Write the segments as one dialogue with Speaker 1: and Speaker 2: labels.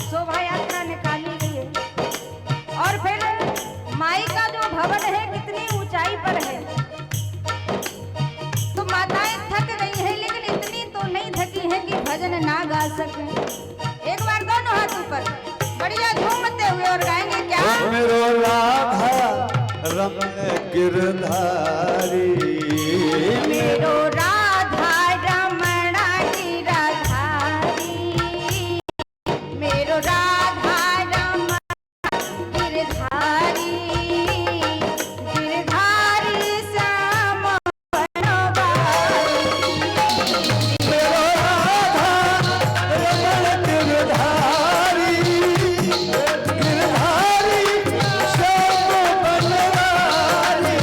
Speaker 1: शोभा यात्रा निकाली गई है और फिर माई का जो भवन है कितनी ऊंचाई पर है। तो माताएं थक गई हैं, लेकिन इतनी तो नहीं थकी है कि भजन ना गा सके। एक बार दोनों हाथ ऊपर बढ़िया झूमते हुए और गाएंगे क्या?
Speaker 2: मेरो राधा रमण गिरधारी,
Speaker 1: मेरो राधा रमण गिरधारी, मेरो राधा रमण गिरधारी, गिरधारी श्याम बनवारी।
Speaker 2: मेरो राधा रमण गिरधारी, गिरधारी श्याम बनवारी।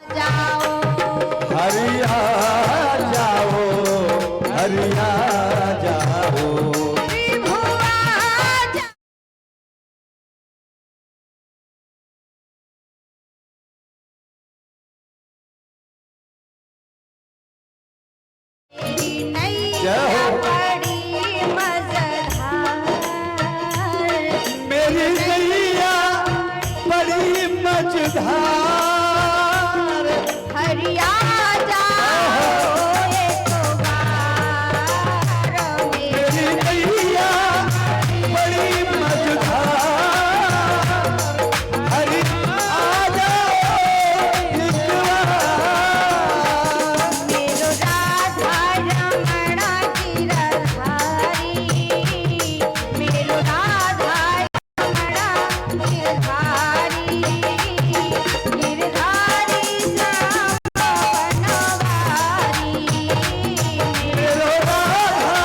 Speaker 1: जाओ
Speaker 2: हरिया जाओ, हरिया जाओ,
Speaker 1: त्रिभुआ जाओ। तेरी नैया बड़ी मजेदार,
Speaker 2: मेरी नैया बड़ी मझधार।
Speaker 1: हरिया जाओ एक बार
Speaker 2: मेरी नैया बड़ी मझधार, हरि आ जाओ एक बार।
Speaker 1: मेरो राधा रमण गिरधारी, मेरो राधा रमण गिरधारी, गिरधारी श्याम बनवारी।
Speaker 2: मेरो राधा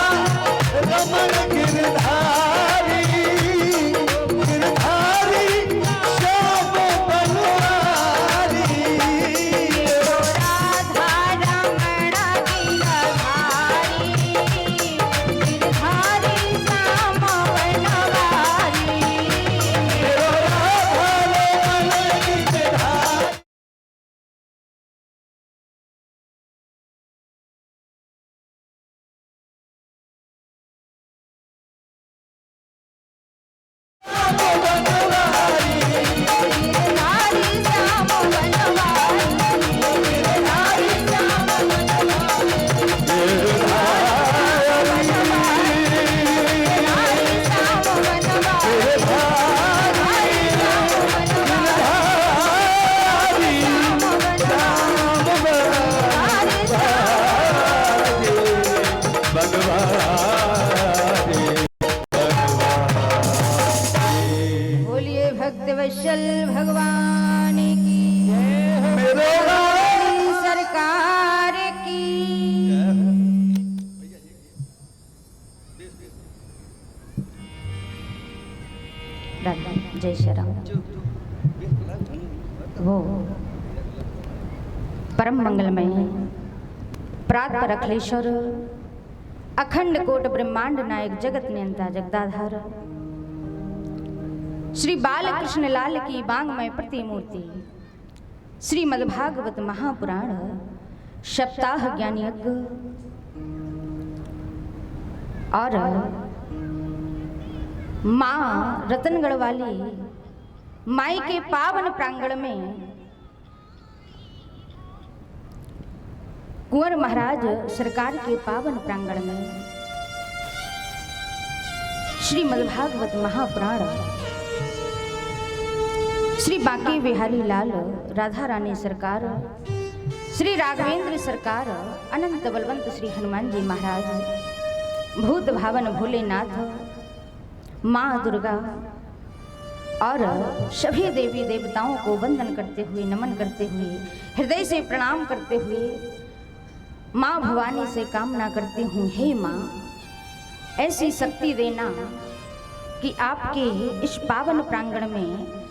Speaker 2: रमण गिरधारी, गिरधारी श्याम बनवारी।
Speaker 1: मेरो राधा रमण गिरधारी, गिरधारी श्याम बनवारी।
Speaker 2: मेरो राधा रमण गिरधारी।
Speaker 1: गिरधारी श्याम बनवारी, गिरधारी श्याम बनवारी, गिरधारी श्याम बनवारी, गिरधारी श्याम बनवारी, बोलिए भक्त वत्सल भगवान की,
Speaker 2: मेरो
Speaker 1: सरकार की। जय श्री राम। वो परम मंगलमय प्रात अखिलेश्वर अखंड कोट ब्रह्मांड नायक जगत नियंता जगदाधार श्री बालकृष्ण लाल की बांगमय प्रतिमूर्ति श्रीमद्भागवत महापुराण सप्ताह ज्ञान यज्ञ और माँ रतनगढ़ वाली माई के पावन प्रांगण में कुंवर महाराज सरकार के पावन प्रांगण में श्रीमद्भागवत महापुराण श्री बांके बिहारी लाल राधा रानी सरकार, श्री राघवेंद्र सरकार, अनंत बलवंत श्री हनुमान जी महाराज, भूत भावन भोलेनाथ, माँ दुर्गा और सभी देवी देवताओं को वंदन करते हुए, नमन करते हुए, हृदय से प्रणाम करते हुए माँ भवानी से कामना करती हूँ, हे माँ ऐसी शक्ति देना कि आपके इस पावन प्रांगण में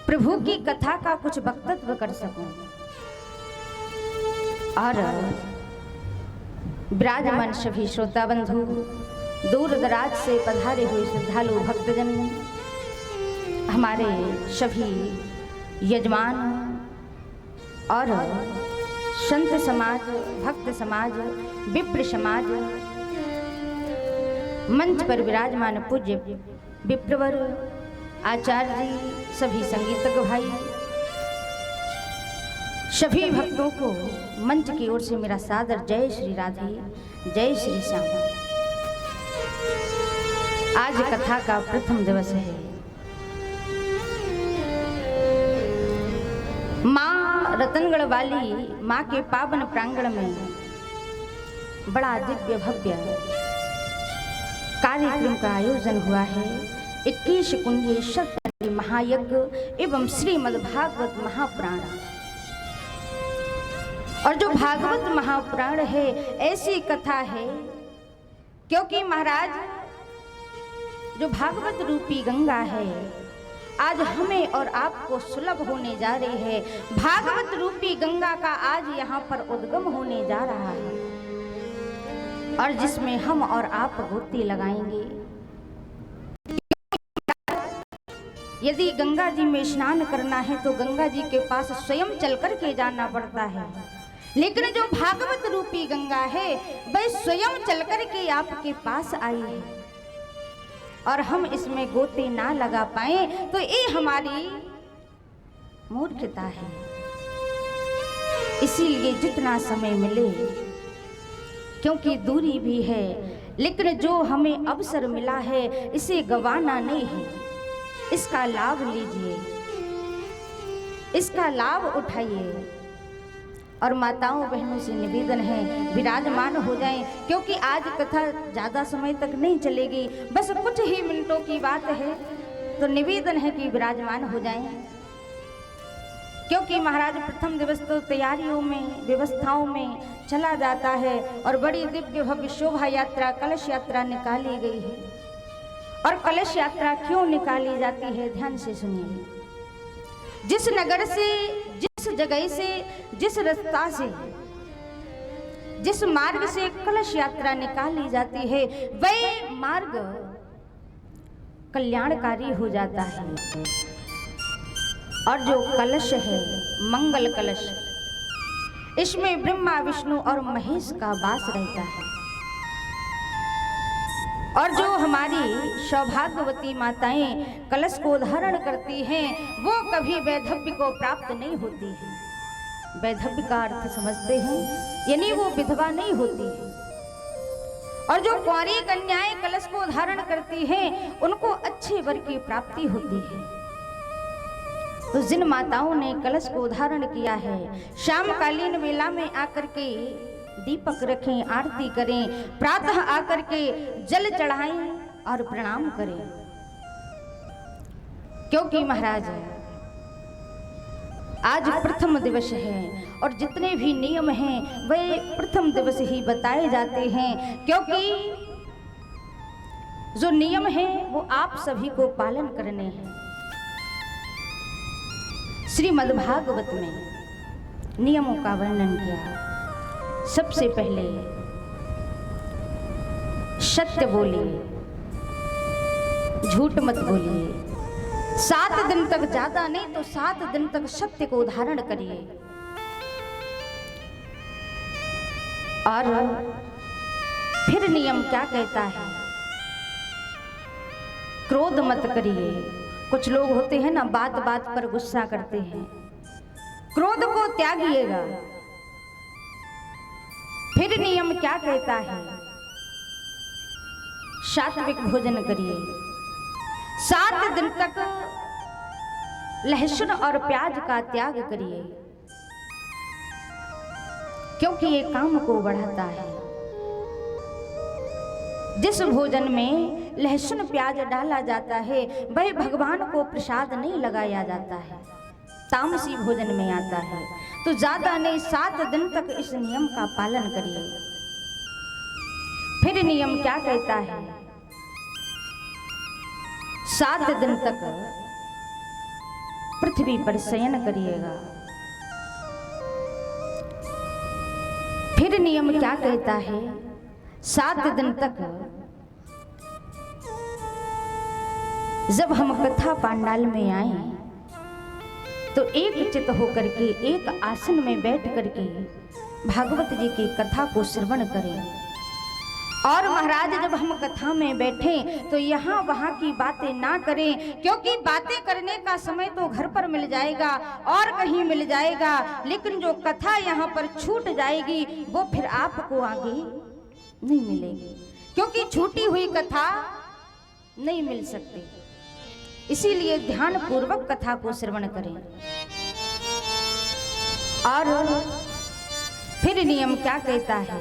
Speaker 1: प्रभु की कथा का कुछ वक्तव्य कर सकूं और विराजमान सभी श्रोता बंधु, दूर दराज से पधारे हुए श्रद्धालु भक्तजन, हमारे सभी यजमान और संत समाज, भक्त समाज, विप्र समाज, मंच पर विराजमान पूज्य विप्रवर, आचार्य जी, सभी संगीतज्ञ भाई, सभी भक्तों को मंच की ओर से मेरा सादर जय श्री राधे, जय श्री श्याम। आज कथा का प्रथम दिवस है। माँ रतनगढ़ वाली माँ के पावन प्रांगण में बड़ा दिव्य भव्य कार्यक्रम का आयोजन हुआ है। 21 कुंडीय शतरंगी महायज्ञ एवं श्रीमद्भागवत महापुराण। और जो भागवत महापुराण है ऐसी कथा है क्योंकि महाराज जो भागवत रूपी गंगा है आज हमें और आपको सुलभ होने जा रही है। भागवत रूपी गंगा का आज यहाँ पर उद्गम होने जा रहा है और जिसमें हम और आप गोती लगाएंगे। यदि गंगा जी में स्नान करना है तो गंगा जी के पास स्वयं चल कर के जाना पड़ता है, लेकिन जो भागवत रूपी गंगा है वह स्वयं चल कर के आपके पास आई है और हम इसमें गोते ना लगा पाए तो ये हमारी मूर्खता है। इसीलिए जितना समय मिले, क्योंकि दूरी भी है, लेकिन जो हमें अवसर मिला है इसे गंवाना नहीं है। इसका लाभ लीजिए, इसका लाभ उठाइए और माताओं बहनों से निवेदन है विराजमान हो जाएं, क्योंकि आज कथा ज़्यादा समय तक नहीं चलेगी, बस कुछ ही मिनटों की बात है। तो निवेदन है कि विराजमान हो जाएं, क्योंकि महाराज प्रथम दिवस तो तैयारियों में, व्यवस्थाओं में चला जाता है और बड़ी दिव्य भव्य शोभा यात्रा, कलश यात्रा निकाली गई है। और कलश यात्रा क्यों निकाली जाती है, ध्यान से सुनिए। जिस नगर से, जिस जगह से, जिस रास्ता से, जिस मार्ग से कलश यात्रा निकाली जाती है वह मार्ग कल्याणकारी हो जाता है। और जो कलश है मंगल कलश, इसमें ब्रह्मा, विष्णु और महेश का वास रहता है। और जो हमारी सौभाग्यवती माताएं कलश को धारण करती हैं वो कभी वैधव्य को प्राप्त नहीं होती है। वैधव्य का अर्थ समझते हैं, यानी वो विधवा नहीं होती है। और जो कुंवारी कन्याएं कलश को धारण करती हैं उनको अच्छे वर की प्राप्ति होती है। तो जिन माताओं ने कलश को धारण किया है शामकालीन वेला में आकर के दीपक रखें, आरती करें, प्रातः आकर के जल चढ़ाएं और प्रणाम करें, क्योंकि महाराज आज प्रथम दिवस है और जितने भी नियम हैं वे प्रथम दिवस ही बताए जाते हैं, क्योंकि जो नियम हैं वो आप सभी को पालन करने हैं। श्रीमद्भागवत में नियमों का वर्णन किया। सबसे पहले सत्य बोलिए, झूठ मत बोलिए। 7 दिन तक, ज्यादा नहीं तो 7 दिन तक सत्य को धारण करिए। और फिर नियम क्या कहता है, क्रोध मत करिए, कुछ लोग होते हैं ना, बात बात पर गुस्सा करते हैं। क्रोध को त्यागिएगा। फिर नियम क्या कहता है? सात्विक भोजन करिए। 7 दिन तक लहसुन और प्याज का त्याग करिए, क्योंकि ये काम को बढ़ाता है। जिस भोजन में लहसुन प्याज डाला जाता है वह भगवान को प्रसाद नहीं लगाया जाता है, तामसी भोजन में आता है। तो ज्यादा नहीं, 7 दिन तक इस नियम का पालन करिए। फिर नियम क्या कहता है? 7 दिन तक पृथ्वी पर शयन करिएगा। फिर नियम क्या कहता है? 7 दिन तक जब हम कथा पांडाल में आए तो एक चित होकर के एक आसन में बैठ करके भागवत जी की कथा को श्रवण करें। और महाराज जब हम कथा में बैठे तो यहाँ वहाँ की बातें ना करें, क्योंकि बातें करने का समय तो घर पर मिल जाएगा और कहीं मिल जाएगा, लेकिन जो कथा यहाँ पर छूट जाएगी वो फिर आपको आगे नहीं मिलेगी, क्योंकि छूटी हुई कथा नहीं मिल सकती। इसीलिए ध्यान पूर्वक कथा को श्रवण करें। और फिर नियम क्या कहता है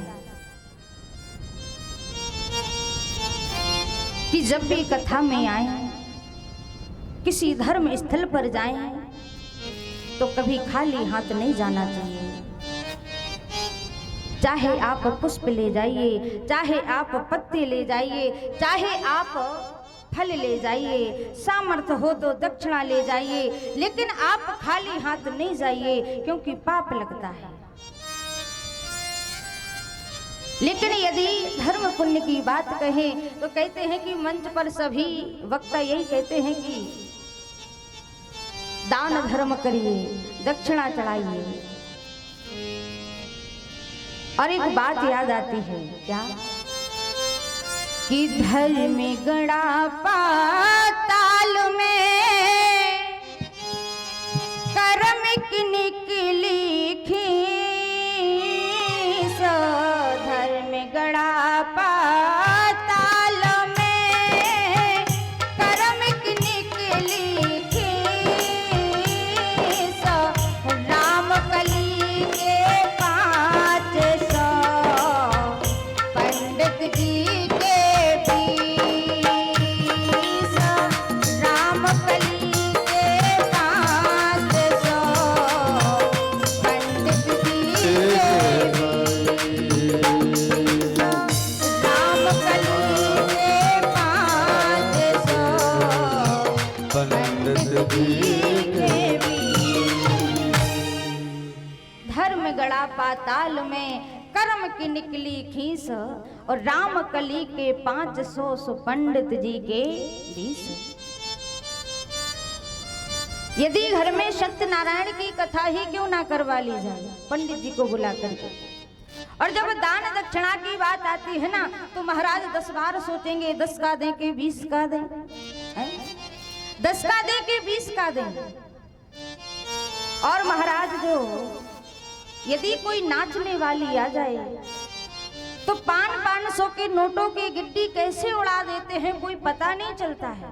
Speaker 1: कि जब भी कथा में आए, किसी धर्म स्थल पर जाएं, तो कभी खाली हाथ नहीं जाना चाहिए। चाहे आप पुष्प ले जाइए, चाहे आप पत्ते ले जाइए, चाहे आप फल ले जाइए, सामर्थ्य हो तो दक्षिणा ले जाइए, लेकिन आप खाली हाथ नहीं जाइए, क्योंकि पाप लगता है। लेकिन यदि धर्म पुण्य की बात कहें तो कहते हैं कि मंच पर सभी वक्ता यही कहते हैं कि दान धर्म करिए, दक्षिणा चढ़ाइए। और एक बात याद आती है, क्या कि धर्म गड़ा पाताल में कर्म की निकली खीस। धर्म गड़ा पाताल में कर्म की निकली खीस। राम कली के 500 पंडित जी धर्म गड़ा पाताल में कर्म की निकली खीस। और राम कली के 500 पंडित जी के 20। यदि घर में सत्यनारायण की कथा ही क्यों ना करवा ली जाए पंडित जी को बुला करके। और जब दान दक्षिणा की बात आती है ना, तो महाराज 10 बार सोचेंगे, 10 का दें कि 20 का दें, 10 का दें कि 20 का दें। और महाराज जो यदि कोई नाचने वाली आ जाए तो 500 के नोटों की गिट्टी कैसे उड़ा देते हैं कोई पता नहीं चलता है।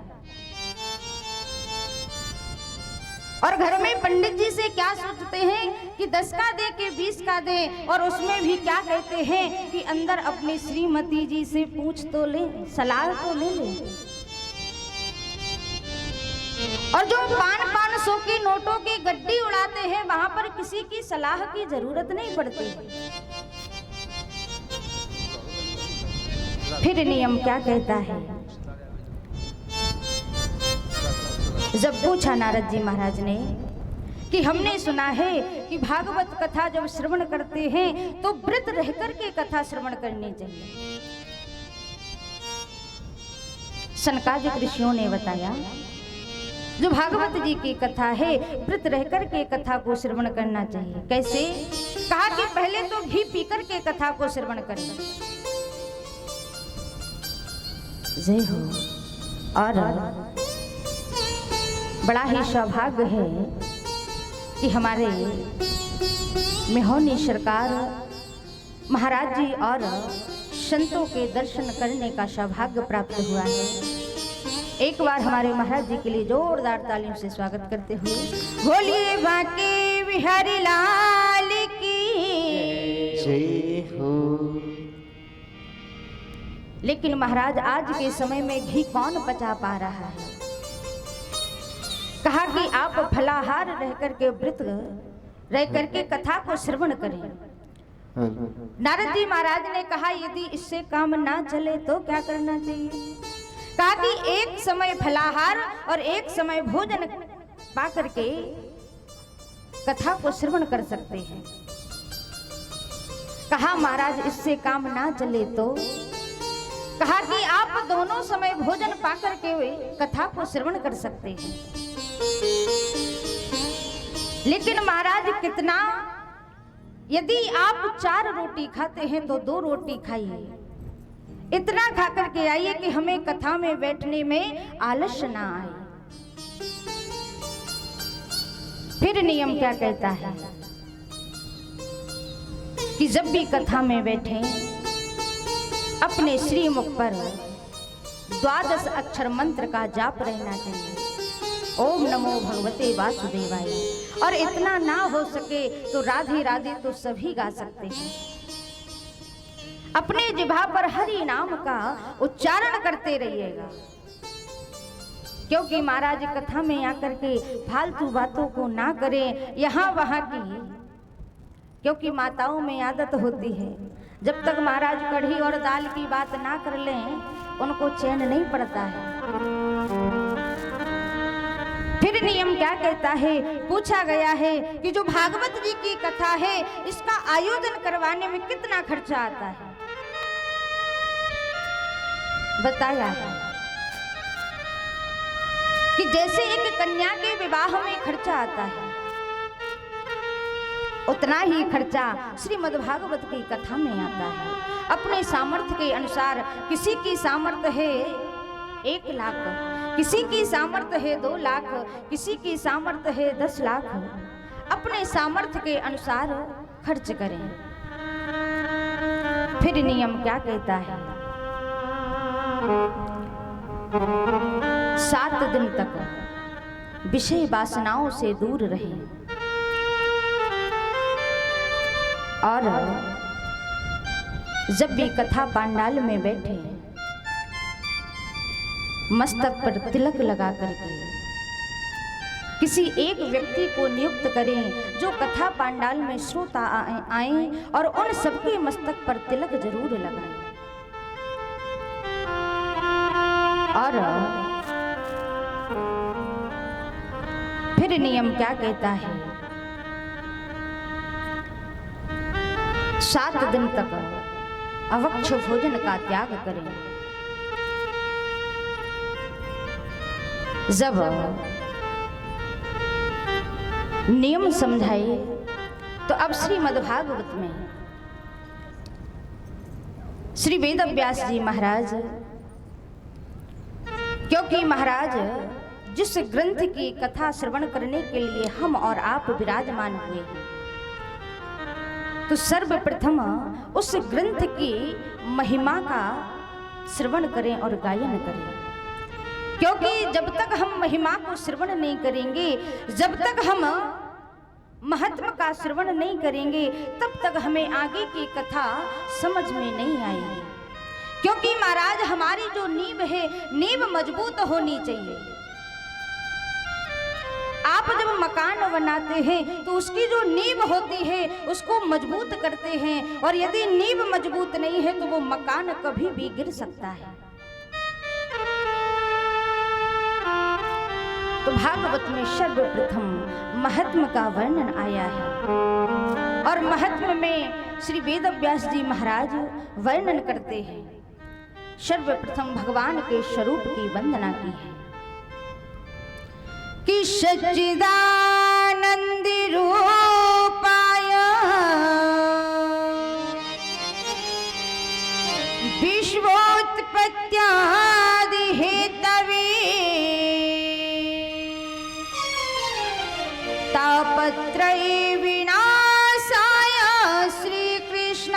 Speaker 1: और घर में पंडित जी से क्या सोचते हैं कि 10 का दे के 20 का दे, और उसमें भी क्या कहते हैं कि अंदर अपनी श्रीमती जी से पूछ तो ले, सलाह तो ले ले। और जो 500 की नोटों की गड्डी उड़ाते हैं वहां पर किसी की सलाह की जरूरत नहीं पड़ती। फिर नियम क्या कहता है? जब पूछा नारद जी महाराज ने कि हमने सुना है कि भागवत कथा जब श्रवण करते हैं तो व्रत रह करके कथा श्रवण करनी चाहिए। सनकादिक ऋषियों ने बताया जो भागवत जी की कथा है व्रत रह करके कथा को श्रवण करना चाहिए। कैसे? कहा कि पहले तो घी पी करके कथा को श्रवण करें। जय हो। और बड़ा ही सौभाग्य है कि हमारे मेहौनी सरकार महाराज जी और संतों के दर्शन करने का सौभाग्य प्राप्त हुआ है। एक बार हमारे महाराज जी के लिए जोरदार तालियों से स्वागत करते हुए बोलिए बांके बिहारी लाल की
Speaker 2: जय हो।
Speaker 1: लेकिन महाराज आज के समय में घी कौन पचा पा रहा है। कहा कि आप फलाहार रह करके व्रत रह करके कथा को श्रवण करें। नारद जी महाराज ने कहा यदि इससे काम ना चले तो क्या करना चाहिए। कहा कि एक समय फलाहार और एक समय भोजन पा करके कथा को श्रवण कर सकते हैं। कहा महाराज इससे काम ना चले तो। कहा कि आप दोनों समय भोजन पा करके कथा को श्रवण कर सकते हैं। लेकिन महाराज कितना, यदि आप 4 रोटी खाते हैं तो 2 रोटी खाइए। इतना खा करके आइए कि हमें कथा में बैठने में आलस्य ना आए। फिर नियम क्या कहता है कि जब भी कथा में बैठे अपने श्रीमुख पर 12 अक्षर मंत्र का जाप रहना चाहिए। ओम नमो भगवते वासुदेवाय। और इतना ना हो सके तो राधे राधे तो सभी गा सकते हैं। अपने जिह्वा पर हरि नाम का उच्चारण करते रहिएगा, क्योंकि महाराज कथा में आकर के फालतू बातों को ना करें यहाँ वहाँ की। क्योंकि माताओं में आदत होती है जब तक महाराज कढ़ी और दाल की बात ना कर लें उनको चैन नहीं पड़ता है। फिर नियम क्या कहता है, पूछा गया है कि जो भागवत जी की कथा है इसका आयोजन करवाने में कितना खर्चा आता है। बताया है कि जैसे एक कन्या के विवाह में खर्चा आता है उतना ही खर्चा श्रीमद् भागवत की कथा में आता है। अपने सामर्थ्य के अनुसार, किसी की सामर्थ्य है 1 लाख, किसी की सामर्थ्य है 2 लाख, किसी की सामर्थ्य है 10 लाख। अपने सामर्थ्य के अनुसार खर्च करें। फिर नियम क्या कहता है, 7 दिन तक विषय वासनाओं से दूर रहें और जब भी कथा पांडाल में बैठे मस्तक पर तिलक लगा करके किसी एक व्यक्ति को नियुक्त करें जो कथा पांडाल में श्रोता आए और उन सबके मस्तक पर तिलक जरूर लगाएं। और फिर नियम क्या कहता है, 7 दिन तक अवक्ष भोजन का त्याग करें। जब नियम समझाए तो अब श्रीमद् भागवत में श्री वेद व्यास जी महाराज, क्योंकि महाराज जिस ग्रंथ की कथा श्रवण करने के लिए हम और आप विराजमान हुए हैं, तो सर्वप्रथम उस ग्रंथ की महिमा का श्रवण करें और गायन करें। क्योंकि जब तक हम महिमा को श्रवण नहीं करेंगे, जब तक हम महत्व का श्रवण नहीं करेंगे, तब तक हमें आगे की कथा समझ में नहीं आएगी। क्योंकि महाराज हमारी जो नींव है, नींव मजबूत होनी चाहिए। आप जब मकान बनाते हैं तो उसकी जो नींव होती है उसको मजबूत करते हैं, और यदि नींव मजबूत नहीं है तो वो मकान कभी भी गिर सकता है। तो भागवत में सर्वप्रथम महात्म का वर्णन आया है, और महात्म में श्री वेद व्यास जी महाराज वर्णन करते हैं। सर्वप्रथम भगवान के स्वरूप की वंदना की है कि सच्चिदानंद रूपाय विश्वोत्पत्त्यादि हेतवे तापत्रय विनाशाय श्रीकृष्णाय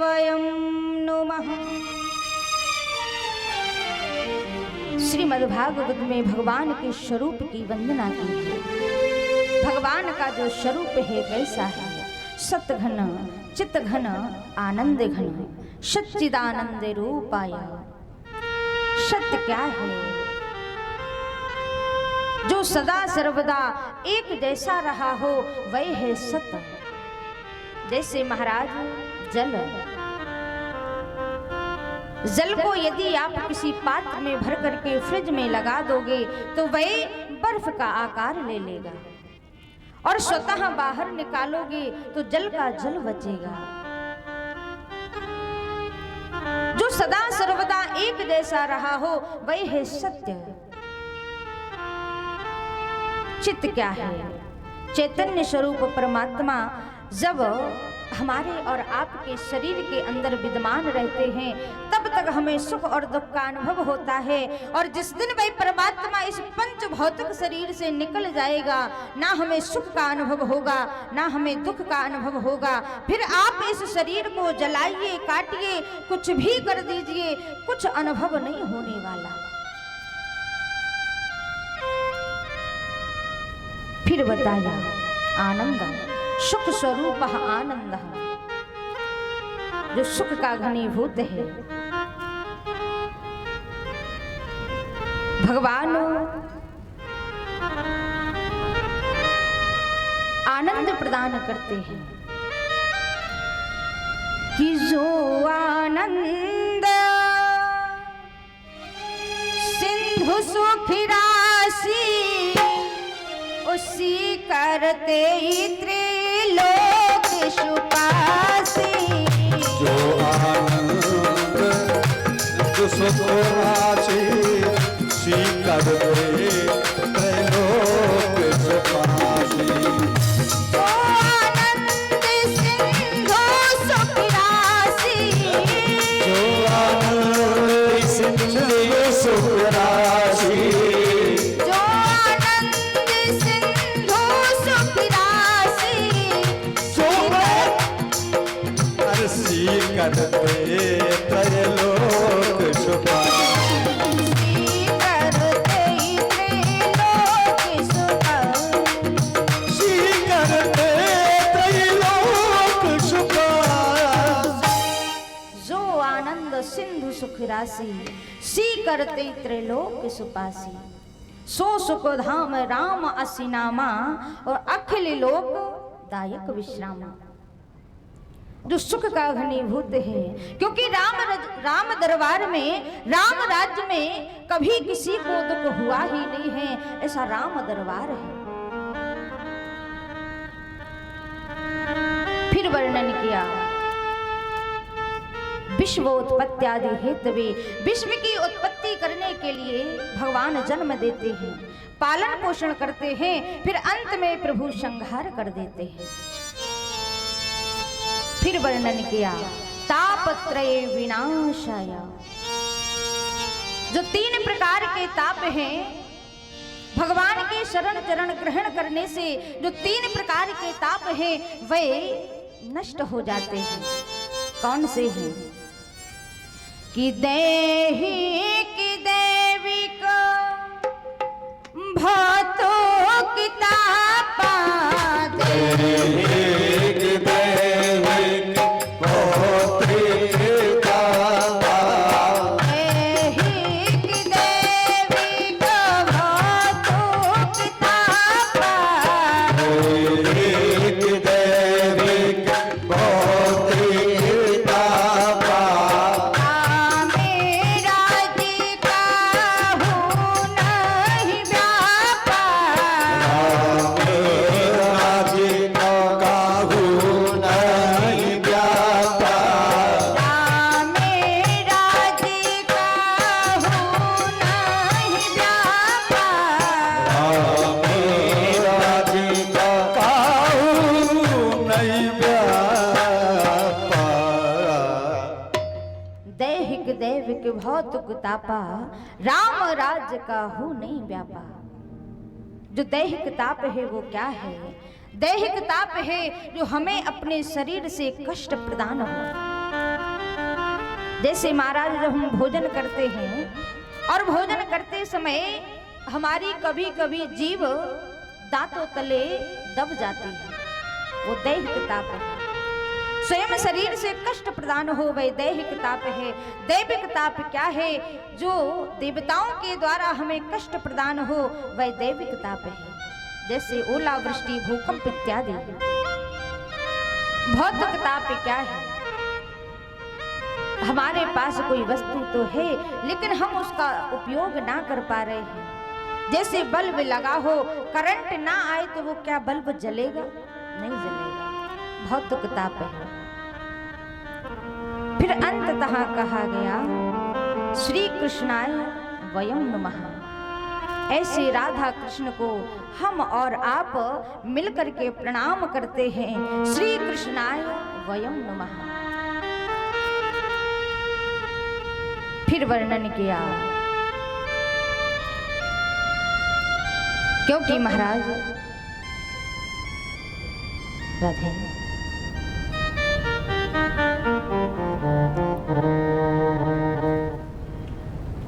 Speaker 1: वयं नुमः। श्रीमद्भागवत में भगवान के स्वरूप की वंदना की है। भगवान का जो स्वरूप है कैसा है? सतघन चित घन आनंद घन सच्चिदानंद रूपाय। सत्य क्या है? जो सदा सर्वदा एक जैसा रहा हो वह है सत्य। जैसे महाराज जल को यदि आप किसी पात्र में भर करके फ्रिज में लगा दोगे तो वह बर्फ का आकार ले लेगा, और स्वतः बाहर निकालोगे तो जल का जल बचेगा। जो सदा सर्वदा एक जैसा रहा हो वह है सत्य। चित्त क्या है? चैतन्य स्वरूप परमात्मा जब हमारे और आपके शरीर के अंदर विद्यमान रहते हैं तब तक हमें सुख और दुख का अनुभव होता है, और जिस दिन वह परमात्मा इस पंच भौतिक शरीर से निकल जाएगा ना हमें सुख का अनुभव होगा ना हमें दुख का अनुभव होगा। फिर आप इस शरीर को जलाइए, काटिए, कुछ भी कर दीजिए, कुछ अनुभव नहीं होने वाला। फिर बताया आनंद सुख स्वरूप आनंद, जो सुख का घनीभूत है। भगवान आनंद प्रदान करते हैं कि जो आनंद सिंधु सुख राशि उसी करते त्रिलोक सुपासी।
Speaker 3: जो आनंद जो सुख राशि उसी करते त्रिलोक सुपासी।
Speaker 1: जो आनंद सिंधु सुख राशि,
Speaker 3: जो आनंद सिंधु सुख राशि, करते त्रैलोक सुपासी।
Speaker 1: करते त्रिलोक सुपासी। जो आनंद सिंधु सुख राशि सी करते त्रिलोक सुपासी। सो सुख धाम राम असिनामा और अखिल लोक दायक विश्रामा। जो सुख का घनीभूत है, क्योंकि राम दरबार में, राम राज्य में कभी किसी को दुख हुआ ही नहीं है, ऐसा राम दरबार है। फिर वर्णन किया विश्व उत्पत्ति आदि हेतवे। विश्व की उत्पत्ति करने के लिए भगवान जन्म देते हैं, पालन पोषण करते हैं, फिर अंत में प्रभु संहार कर देते हैं। फिर वर्णन किया तापत्रय विनाशाय। जो 3 प्रकार के ताप हैं, भगवान के शरण चरण ग्रहण करने से जो 3 प्रकार के ताप हैं वे नष्ट हो जाते हैं। कौन से हैं? कि देही की देविक भातों की तापा, भौतिक तापा, राम राज्य का हो नहीं व्यापा। जो दैहिक ताप है वो क्या है? दैहिक ताप है जो हमें अपने शरीर से कष्ट प्रदान हो। जैसे महाराज जब हम भोजन करते हैं और भोजन करते समय हमारी कभी कभी जीभ दांतों तले दब जाती है, वो दैहिक ताप है। स्वयं शरीर से कष्ट प्रदान हो वह दैहिक ताप है। दैविक ताप क्या है? जो देवताओं के द्वारा हमें कष्ट प्रदान हो वह दैविक ताप है। जैसे ओलावृष्टि, भूकंप इत्यादि। भौतिक ताप क्या है? हमारे पास कोई वस्तु तो है लेकिन हम उसका उपयोग ना कर पा रहे हैं। जैसे बल्ब लगा हो, करंट ना आए तो वो क्या बल्ब जलेगा? नहीं जलेगा, भौतिक ताप है। फिर अंततः कहा गया श्री कृष्णाय वयम नमः। ऐसे राधा कृष्ण को हम और आप मिलकर के प्रणाम करते हैं। श्री कृष्णाय वयम नमः। फिर वर्णन किया, क्योंकि महाराज राधे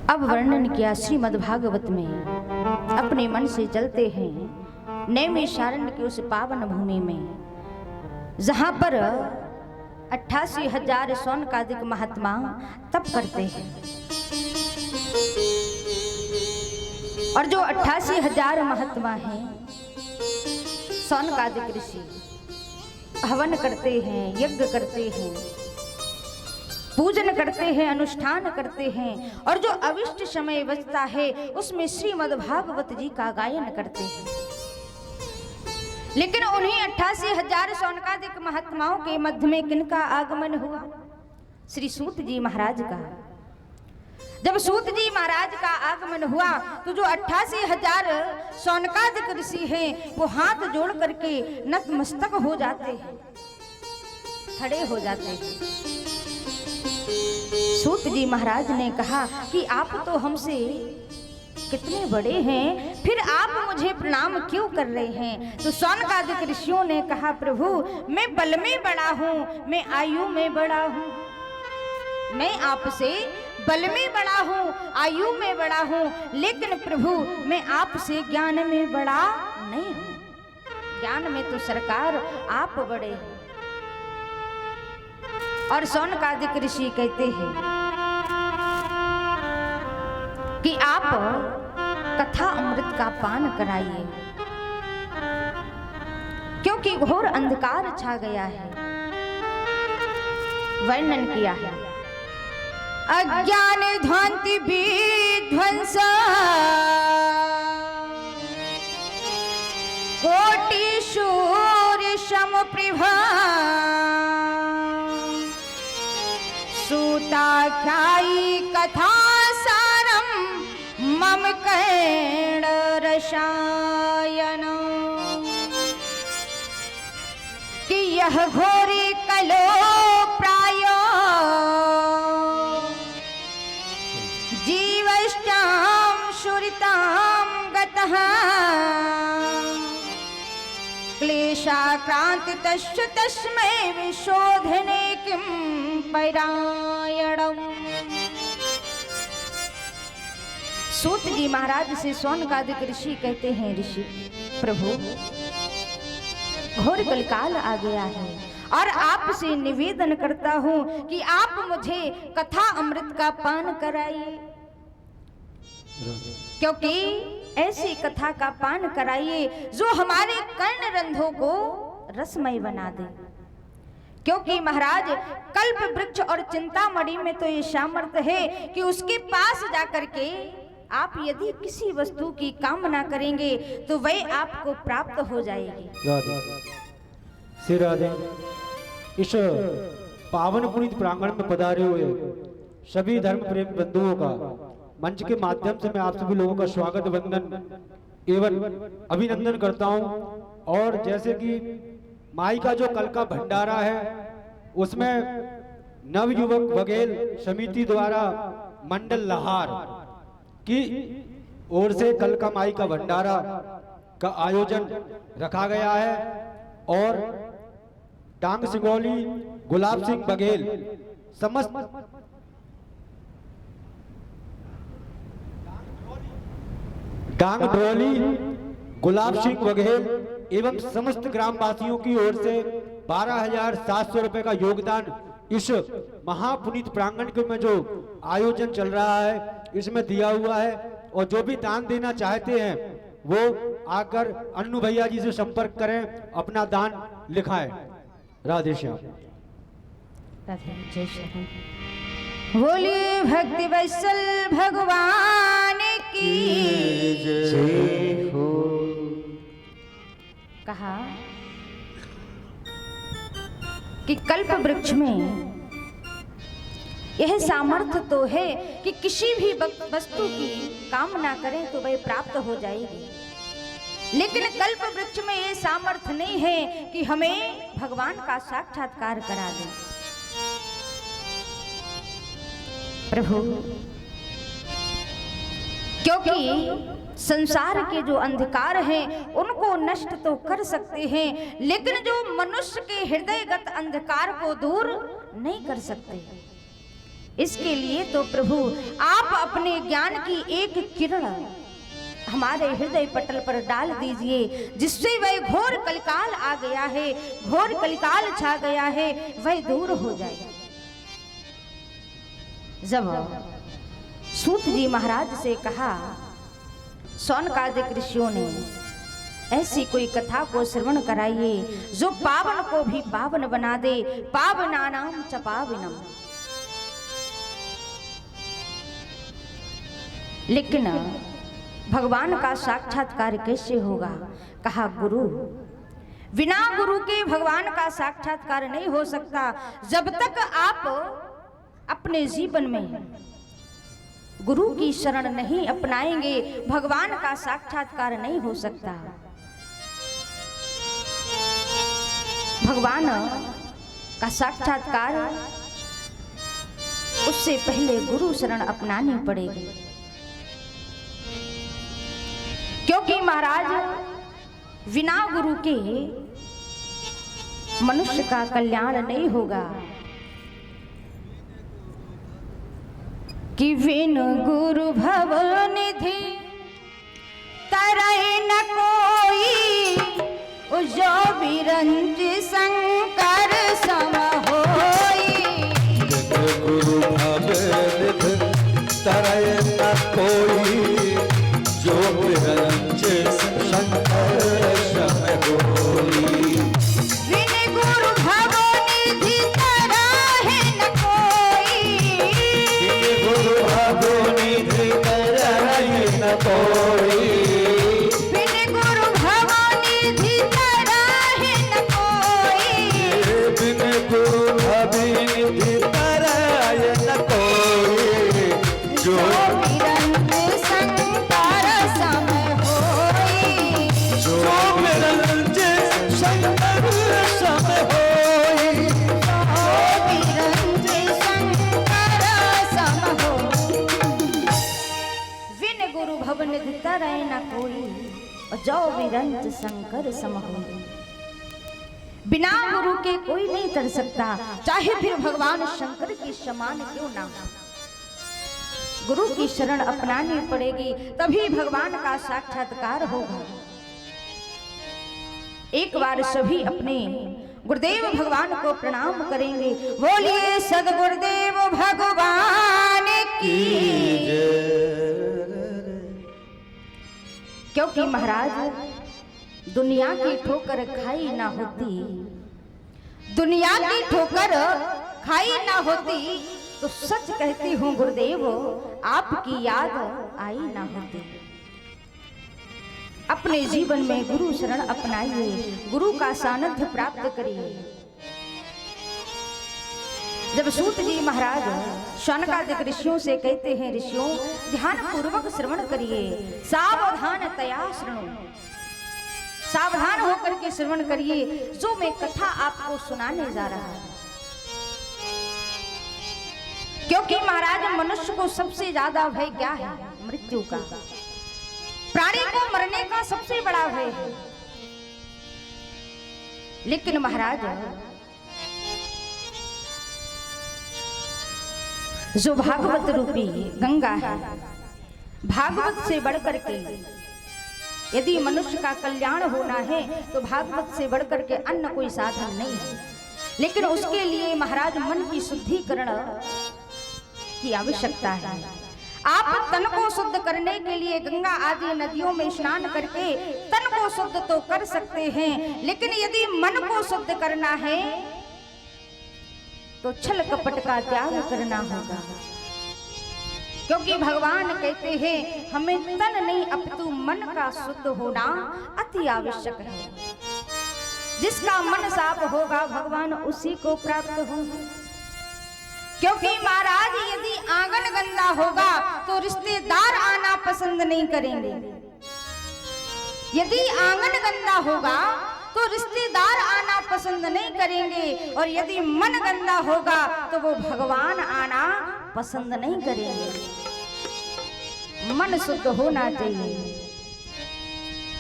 Speaker 1: अब वर्णन किया श्रीमद् भागवत में। अपने मन से चलते हैं नैमिषारण्य की उस पावन भूमि में जहां पर 88,000 सौनकादिक महात्मा तप करते हैं। और जो 88,000 महात्मा हैं, सौनकादिक ऋषि हवन करते हैं, यज्ञ करते हैं, पूजन करते हैं, अनुष्ठान करते हैं और जो अविष्ट समय बचता है उसमें श्रीमद् भागवत जी का गायन करते हैं। लेकिन उन्हीं 88,000 सौनकादिक महात्माओं के मध्य में किनका आगमन हुआ? श्री सूत जी महाराज का। जब सूत जी महाराज का आगमन हुआ तो जो 88,000 सौनकादिक ऋषि हैं वो हाथ जोड़ करके नतमस्तक हो जाते हैं, खड़े हो जाते हैं। सूत जी महाराज ने कहा कि आप तो हमसे कितने बड़े हैं, फिर आप मुझे प्रणाम क्यों कर रहे हैं? तो सौनकादिक ऋषियों ने कहा, प्रभु मैं बल में बड़ा हूँ, मैं आयु में बड़ा हूँ, मैं आपसे बल में बड़ा हूँ, आयु में बड़ा हूँ, लेकिन प्रभु मैं आपसे ज्ञान में बड़ा नहीं हूँ। ज्ञान में तो सरकार आप बड़े हैं। और सौनकादिक ऋषि कहते हैं कि आप कथा अमृत का पान कराइए, क्योंकि घोर अंधकार छा गया है। वर्णन किया है, अज्ञान ध्वंति विध्वंस कोटि सूर्य सम प्रभा सूताख्यायी कथा सारम मम कर्ण रसायन। कि यह घोरी कलो प्रायो जीवष्टाम सुरिताम गतः क्लेशाक्रांति तस्य तस्मै विशोधने किं पैरायणम्। सूत जी महाराज से सौनकादिक ऋषि कहते हैं, ऋषि प्रभु घोर कलिकाल आ गया है और आपसे निवेदन करता हूं कि आप मुझे कथा अमृत का पान कराइए, क्योंकि ऐसी कथा का पान कराइए जो हमारे कर्ण रंध्रों को रसमय बना दे। क्योंकि महाराज कल्प वृक्ष और चिंतामणि में तो ये सामर्थ्य है कि उसके पास जाकर के आप यदि किसी वस्तु की कामना करेंगे तो वह आपको प्राप्त हो जाएगी।
Speaker 4: राधे श्री राधे। इस पावन पुनीत प्रांगण में पधारे हुए सभी धर्म प्रेम बंधुओं का मंच के माध्यम से मैं आप सभी लोगों का स्वागत वंदन एवं अभिनंदन करता हूं। और जैसे कि माई का जो कल का भंडारा है उसमें नवयुवक बघेल समिति द्वारा मंडल लहार की ओर से कल का माई का भंडारा का आयोजन रखा गया है और डांग सिंगरौली गुलाब सिंह बघेल समस्त डांग ढोली गुलाब सिंह बघेल एवं समस्त ग्रामवासियों की ओर से 12,700 रुपए का योगदान इस महापुनीत प्रांगण के में जो आयोजन चल रहा है इसमें दिया हुआ है। और जो भी दान देना चाहते हैं वो आकर अन्नू भैया जी से संपर्क करें, अपना दान लिखाएं। राधे श्याम।
Speaker 1: जय श्री बोलिए भक्ति वत्सल भगवान की
Speaker 2: जय हो।
Speaker 1: कहा कि कल्प वृक्ष में यह सामर्थ्य तो है कि किसी भी वस्तु की कामना करें तो वह प्राप्त हो जाएगी, लेकिन कल्प वृक्ष में यह सामर्थ्य नहीं है कि हमें भगवान का साक्षात्कार करा दे। प्रभु, क्योंकि संसार के जो अंधकार हैं उनको नष्ट तो कर सकते हैं, लेकिन जो मनुष्य के हृदयगत अंधकार को दूर नहीं कर सकते। इसके लिए तो प्रभु आप अपने ज्ञान की एक किरण हमारे हृदय पटल पर डाल दीजिए, जिससे वह घोर कलिकाल आ गया है, घोर कलिकाल छा गया है, वह दूर हो जाए। जब सूत जी महाराज से कहा, सौनकादिक ऋषियों ने ऐसी कोई कथा को श्रवण कराइए जो पावन को भी पावन बना दे, पावनानाम च पावनम। लेकिन भगवान का साक्षात्कार कैसे होगा? कहा गुरु, बिना गुरु के भगवान का साक्षात्कार नहीं हो सकता। जब तक आप अपने जीवन में गुरु की शरण नहीं अपनाएंगे भगवान का साक्षात्कार नहीं हो सकता। भगवान का साक्षात्कार उससे पहले गुरु शरण अपनानी पड़ेगी, क्योंकि महाराज बिना गुरु के मनुष्य का कल्याण नहीं होगा। कि बिन गुरु भव निधि तरह न कोई, जो बिरंज शंकर सम होई।
Speaker 3: गुरु भव निधि तरह न कोई, जो बिरंज शंकर सम होई।
Speaker 1: बिन गुरु भव निधि तरह न कोई,
Speaker 3: गुरु भव निधि तरह न कोई।
Speaker 1: बिन गुरु भव निधि तरह न कोई।
Speaker 3: बिन गुरु भव निधि तरह न कोई, जो
Speaker 1: बिरंज शंकर सम होई।
Speaker 3: जो बिरंज शंकर सम होई।
Speaker 1: बिरंज शंकर सम होई। बिन गुरु भव निधि तरह न कोई, जो बिरंज शंकर सम होई। बिना गुरु के कोई नहीं कर सकता, चाहे फिर भगवान शंकर के समान क्यों ना हो। गुरु की शरण अपनानी पड़ेगी, तभी भगवान का साक्षात्कार होगा। एक बार सभी अपने गुरुदेव भगवान को प्रणाम करेंगे। बोलिए सदगुरुदेव भगवान की। क्योंकि महाराज दुनिया की ठोकर खाई ना होती, दुनिया की ठोकर खाई ना होती तो सच कहती हूँ गुरुदेव आपकी याद आई ना होती। अपने जीवन में गुरु शरण अपनाइए, गुरु का सानिध्य प्राप्त करिए। जब सूत जी महाराज शौनकादिक ऋषियों से कहते हैं, ऋषियों ध्यान पूर्वक श्रवण करिए, सावधान तया श्रवण, सावधान होकर के श्रवण करिए जो मैं कथा आपको सुनाने जा रहा हूं। क्योंकि महाराज मनुष्य को सबसे ज्यादा भय क्या है? मृत्यु का। प्राणी को मरने का सबसे बड़ा भय है। लेकिन महाराज, जो भागवत रूपी गंगा है, भागवत से बढ़कर के यदि मनुष्य का कल्याण होना है तो भागवत से बढ़कर के अन्य कोई साधन नहीं है। लेकिन उसके लिए महाराज मन की शुद्धिकरण की आवश्यकता है। आप तन को शुद्ध करने के लिए गंगा आदि नदियों में स्नान करके तन को शुद्ध तो कर सकते हैं, लेकिन यदि मन को शुद्ध करना है तो छल कपट का त्याग करना होगा। क्योंकि भगवान कहते हैं हमें तन नहीं अपितु मन का शुद्ध होना अति आवश्यक है। जिसका मन साफ होगा भगवान उसी को प्राप्त होगा। क्योंकि महाराज यदि आंगन गंदा होगा तो रिश्तेदार आना पसंद नहीं करेंगे। यदि आंगन गंदा होगा तो रिश्तेदार आना पसंद नहीं करेंगे, और यदि मन गंदा होगा तो वो भगवान आना पसंद नहीं करेंगे। मन शुद्ध होना चाहिए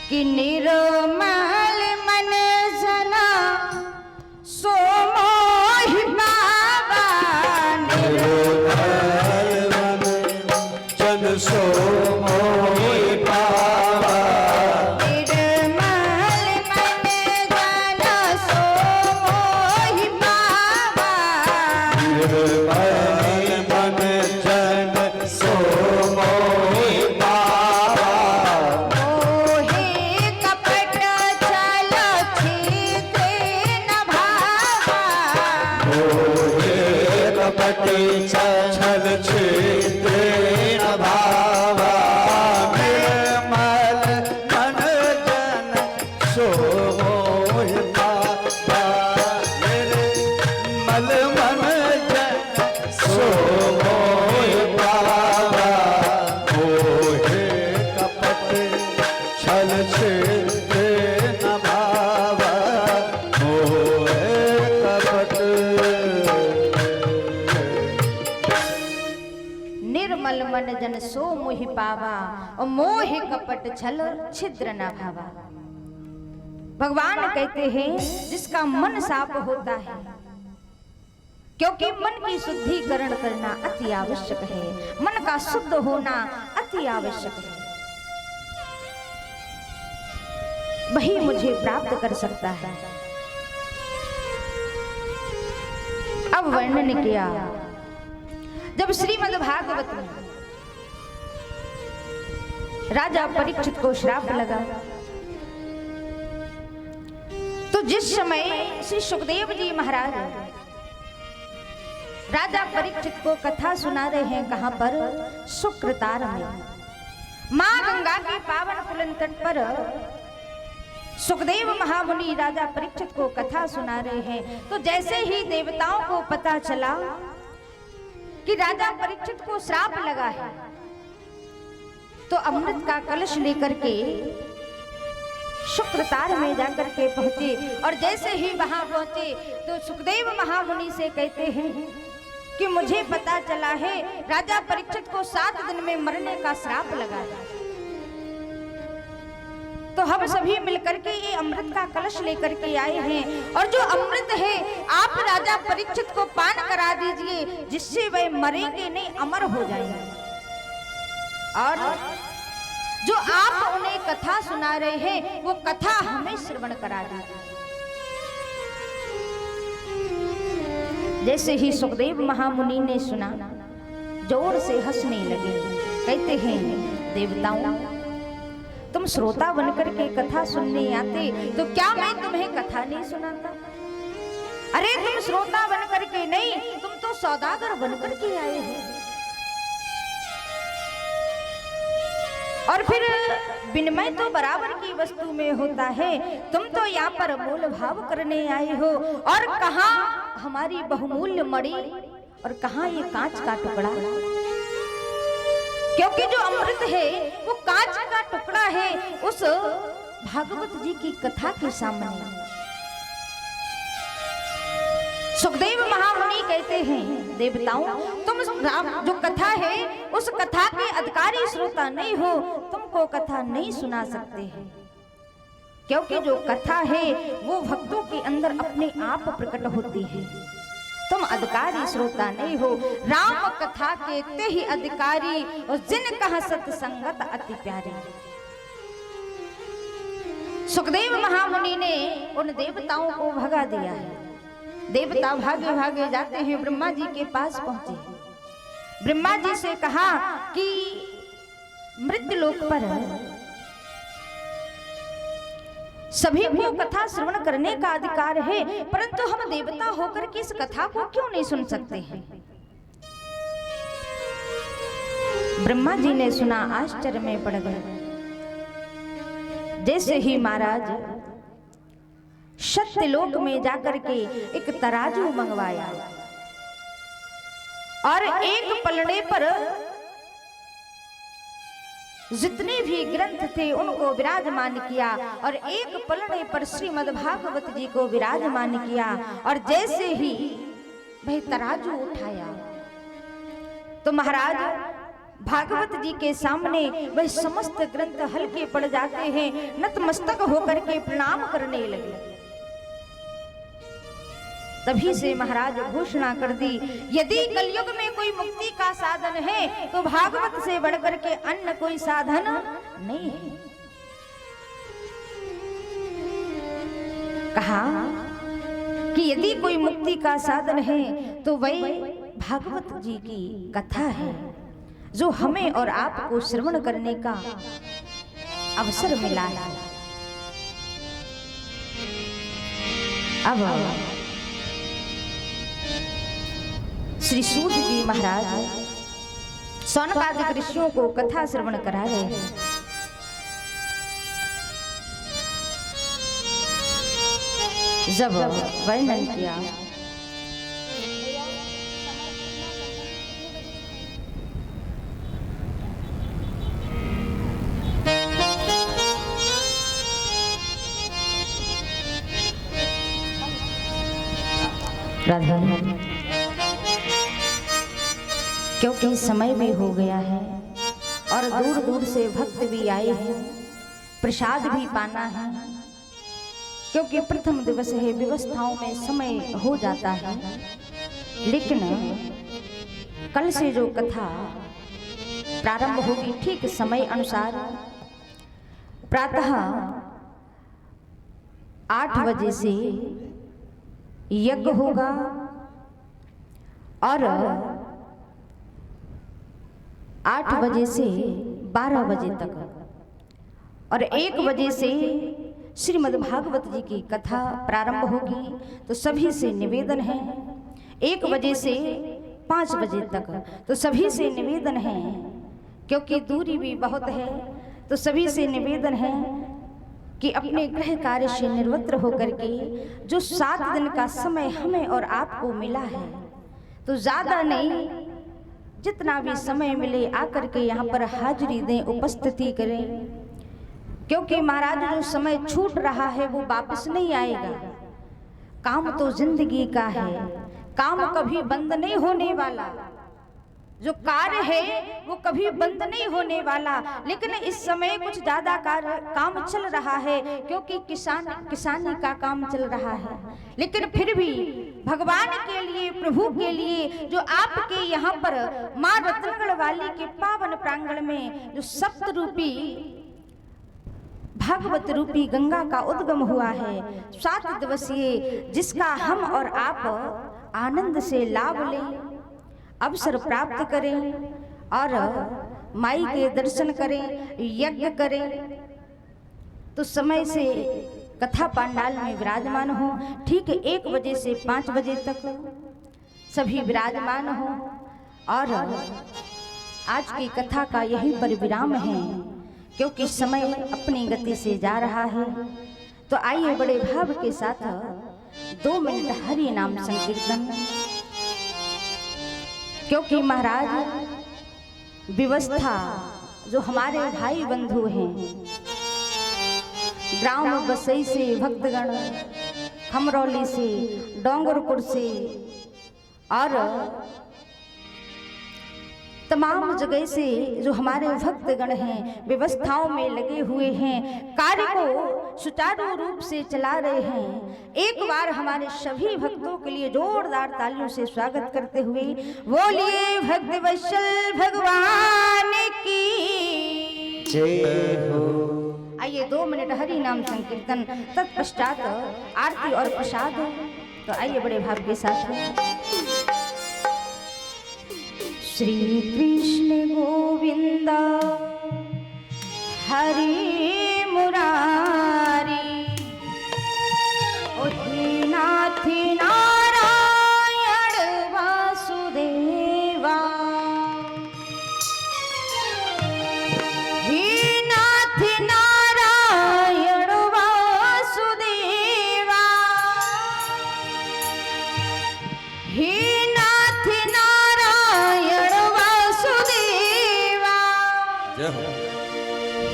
Speaker 1: कि निर्मल मन जना सो मोहि पावा,
Speaker 3: निर्मल मन जन सो मोहि पावा, छल छिद्र न भावा, निर्मल मन जन सो मोहि पावा, निर्मल मन जन सो मोहि पावा, मोहे कपट छल छिद्र न भावा, मोहे कपट
Speaker 1: निर्मल मन जन सो मोहि पावा, और मोह कपट छल छिद्र न भावा। भगवान कहते हैं जिसका मन साफ होता है, क्योंकि मन की शुद्धिकरण करना अति आवश्यक है, मन का शुद्ध होना अति आवश्यक है, वही मुझे प्राप्त कर सकता है। अब वर्णन किया जब श्रीमद् भागवत में राजा परीक्षित को श्राप लगा, तो जिस समय श्री सुखदेव जी महाराज राजा परीक्षित को कथा सुना रहे हैं, कहां पर? शुक्रतार में मां गंगा के पावन पुलन तट पर सुखदेव महामुनि राजा परीक्षित को कथा सुना रहे हैं। तो जैसे ही देवताओं को पता चला कि राजा परीक्षित को श्राप लगा है, तो अमृत का कलश लेकर के शुक्रतार में जाकर के पहुंचे, और जैसे ही वहां पहुंचे तो सुखदेव महामुनि से कहते हैं कि मुझे पता चला है राजा परीक्षित को 7 दिन में मरने का श्राप लगा है, तो हम सभी मिलकर के ये अमृत का कलश लेकर के आए हैं, और जो अमृत है आप राजा परीक्षित को पान करा दीजिए, जिससे वे मरेंगे नहीं, अमर हो जाएंगे। और जो आप उन्हें कथा सुना रहे हैं वो कथा हमें श्रवण करा दीजिए। जैसे ही सुखदेव महामुनि ने सुना, जोर से हंसने लगे। कहते हैं देवताओं, तुम श्रोता बनकर के कथा सुनने आते तो क्या मैं तुम्हें कथा नहीं सुनाता? अरे तुम श्रोता बनकर के नहीं, तुम तो सौदागर बनकर के आए हो। और फिर विनिमय तो बराबर की वस्तु में होता है, तुम तो यहाँ पर मोल भाव करने आए हो, और कहाँ हमारी बहुमूल्य मणि और कहाँ ये कांच का टुकड़ा? क्योंकि जो अमृत है वो कांच का टुकड़ा है उस भागवत जी की कथा के सामने। सुखदेव महामुनि कहते हैं देवताओं, तुम जो कथा है उस कथा के अधिकारी श्रोता नहीं हो, तुम को कथा नहीं सुना सकते हैं, क्योंकि जो कथा है वो भक्तों के अंदर अपने आप प्रकट होती है। तुम अधिकारी श्रोता नहीं हो, राम कथा के ते ही अधिकारी, और जिन कहा सत्संगत अति प्यारी। सुखदेव महामुनि ने उन देवताओं को भगा दिया है। देवता भागे भागे जाते हैं, ब्रह्मा जी के पास पहुंचे। ब्रह्मा जी से कहा कि मृत्युलोक पर सभी को कथा श्रवण करने का अधिकार है, परंतु हम देवता होकर के इस कथा को क्यों नहीं सुन सकते हैं। ब्रह्मा जी ने सुना, आश्चर्य में पड़ गए। जैसे ही महाराज सत्यलोक में जाकर के एक तराजू मंगवाया और एक पलड़े पर जितने भी ग्रंथ थे उनको विराजमान किया, और एक पलड़े पर श्रीमद् भागवत जी को विराजमान किया। और जैसे ही वह तराजू उठाया तो महाराज भागवत जी के सामने वह समस्त ग्रंथ हल्के पड़ जाते हैं, नतमस्तक होकर के प्रणाम करने लगे। तभी से महाराज घोषणा कर दी, यदि कलयुग में कोई मुक्ति का साधन है तो भागवत से बढ़कर के अन्य कोई साधन नहीं है। कहा कि यदि कोई मुक्ति का साधन है तो वही भागवत जी की कथा है, जो हमें और आपको श्रवण करने का अवसर मिला है। अब श्री सूत जी महाराज सौनकादिक ऋषियों को कथा श्रवण करा रहे हैं। जब वर्णन किया राधा, क्योंकि समय भी हो गया है और दूर दूर से भक्त भी आए हैं, प्रसाद भी पाना है, क्योंकि प्रथम दिवस है, व्यवस्थाओं में समय हो जाता है। लेकिन कल से जो कथा प्रारंभ होगी ठीक समय अनुसार प्रातः 8 बजे से यज्ञ होगा और 8 बजे से 12 बजे तक और 1 बजे से श्रीमद् भागवत जी की कथा प्रारंभ होगी। तो सभी से निवेदन है, 1 बजे से 5 बजे तक तो सभी से निवेदन है, क्योंकि दूरी भी बहुत है, तो सभी से निवेदन है कि अपने गृह कार्य से निवृत्त होकर के जो 7 दिन का समय हमें और आपको मिला है, तो ज़्यादा नहीं, जितना भी समय मिले आकर के यहाँ पर हाजिरी दें, उपस्थिति करें, क्योंकि महाराज जो समय छूट रहा है वो वापस नहीं आएगा। काम तो जिंदगी का है, काम कभी बंद नहीं होने वाला, जो कार्य है वो कभी बंद नहीं होने वाला। लेकिन इस समय कुछ ज्यादा काम चल रहा है, क्योंकि किसानी का काम चल रहा है, लेकिन फिर भी भगवान के लिए, प्रभु के लिए, जो आपके यहाँ पर माँ रत्नगढ़ वाली के पावन प्रांगण में जो सप्त रूपी भागवत रूपी गंगा का उद्गम हुआ है, 7 दिवसीय, जिसका हम और आप आनंद से लाभ लें, अवसर प्राप्त करें और माई के दर्शन करें, यज्ञ करें, तो समय से कथा पंडाल में विराजमान हो। ठीक 1 बजे से 5 बजे तक सभी विराजमान हो और आज की कथा का यहीं पर विराम है, क्योंकि समय अपनी गति से जा रहा है। तो आइए बड़े भाव के साथ 2 मिनट हरि नाम संकीर्तन, क्योंकि महाराज व्यवस्था जो हमारे भाई बंधु हैं, ग्राम बसई से भक्तगण, खमरौली से, डोंगरपुर से और तमाम जगह से जो हमारे भक्तगण हैं व्यवस्थाओं में लगे हुए हैं, कार्य को सुचारू रूप से चला रहे हैं। एक बार हमारे सभी भक्तों के लिए जोरदार तालियों से स्वागत करते हुए बोलिए भक्त वत्सल भगवान की
Speaker 2: जय हो।
Speaker 1: आइए 2 मिनट हरि नाम संकीर्तन, तत्पश्चात आरती और प्रसाद। तो आइए बड़े भाव के साथ। श्री कृष्ण गोविंद हरि मुरारी, नाथ नारायण वासुदेवा, हे नाथ नारायण वासुदेवा, हे नाथ नारायण वासुदेवा,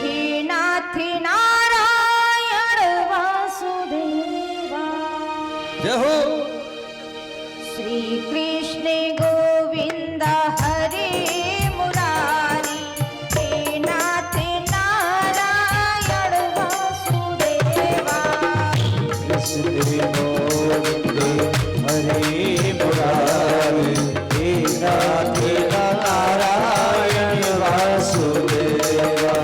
Speaker 1: हे नाथ नारायण वासुदेवा।
Speaker 3: जय हो।
Speaker 1: श्री कृष्ण गोविंद हरे मुरारी, हे नाथ नारायण वासुदेवा।
Speaker 2: कृष्ण गोविंद हरे मुरारी, हे नाथ नारायण वासुदेवा।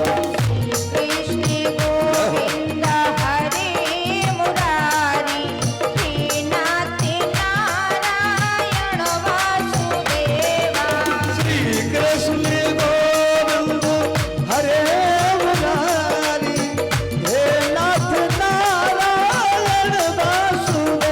Speaker 1: कृष्ण गोविंद हरे मुरारी, हे नाथ नारायण वासुदेवा।
Speaker 3: श्री कृष्ण गोविंद हरे मुरारी, हे नाथ नारायण वासुदेवा।